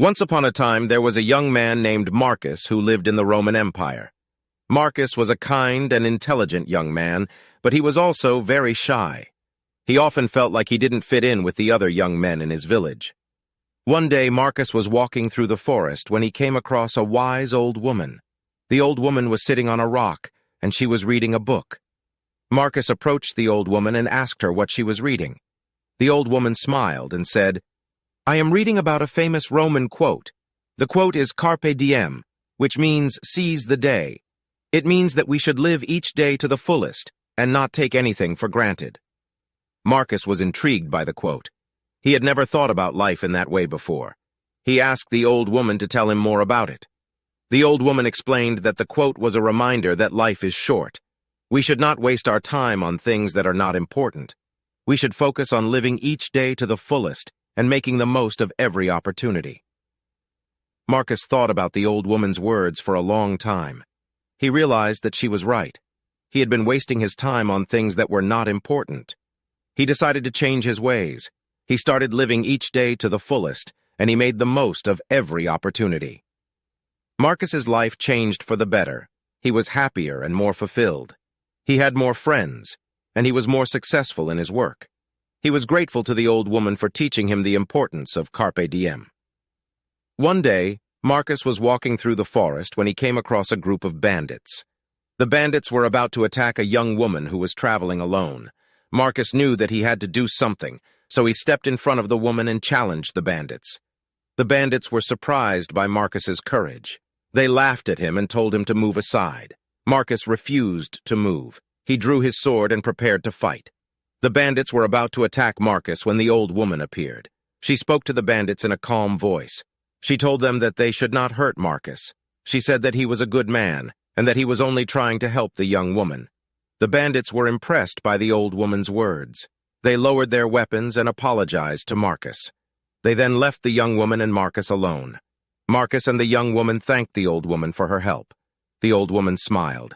Once upon a time, there was a young man named Marcus who lived in the Roman Empire. Marcus was a kind and intelligent young man, but he was also very shy. He often felt like he didn't fit in with the other young men in his village. One day, Marcus was walking through the forest when he came across a wise old woman. The old woman was sitting on a rock, and she was reading a book. Marcus approached the old woman and asked her what she was reading. The old woman smiled and said, "I am reading about a famous Roman quote. The quote is Carpe Diem, which means seize the day. It means that we should live each day to the fullest and not take anything for granted." Marcus was intrigued by the quote. He had never thought about life in that way before. He asked the old woman to tell him more about it. The old woman explained that the quote was a reminder that life is short. We should not waste our time on things that are not important. We should focus on living each day to the fullest and making the most of every opportunity. Marcus thought about the old woman's words for a long time. He realized that she was right. He had been wasting his time on things that were not important. He decided to change his ways. He started living each day to the fullest, and he made the most of every opportunity. Marcus's life changed for the better. He was happier and more fulfilled. He had more friends, and he was more successful in his work. He was grateful to the old woman for teaching him the importance of Carpe Diem. One day, Marcus was walking through the forest when he came across a group of bandits. The bandits were about to attack a young woman who was traveling alone. Marcus knew that he had to do something, so he stepped in front of the woman and challenged the bandits. The bandits were surprised by Marcus's courage. They laughed at him and told him to move aside. Marcus refused to move. He drew his sword and prepared to fight. The bandits were about to attack Marcus when the old woman appeared. She spoke to the bandits in a calm voice. She told them that they should not hurt Marcus. She said that he was a good man and that he was only trying to help the young woman. The bandits were impressed by the old woman's words. They lowered their weapons and apologized to Marcus. They then left the young woman and Marcus alone. Marcus and the young woman thanked the old woman for her help. The old woman smiled.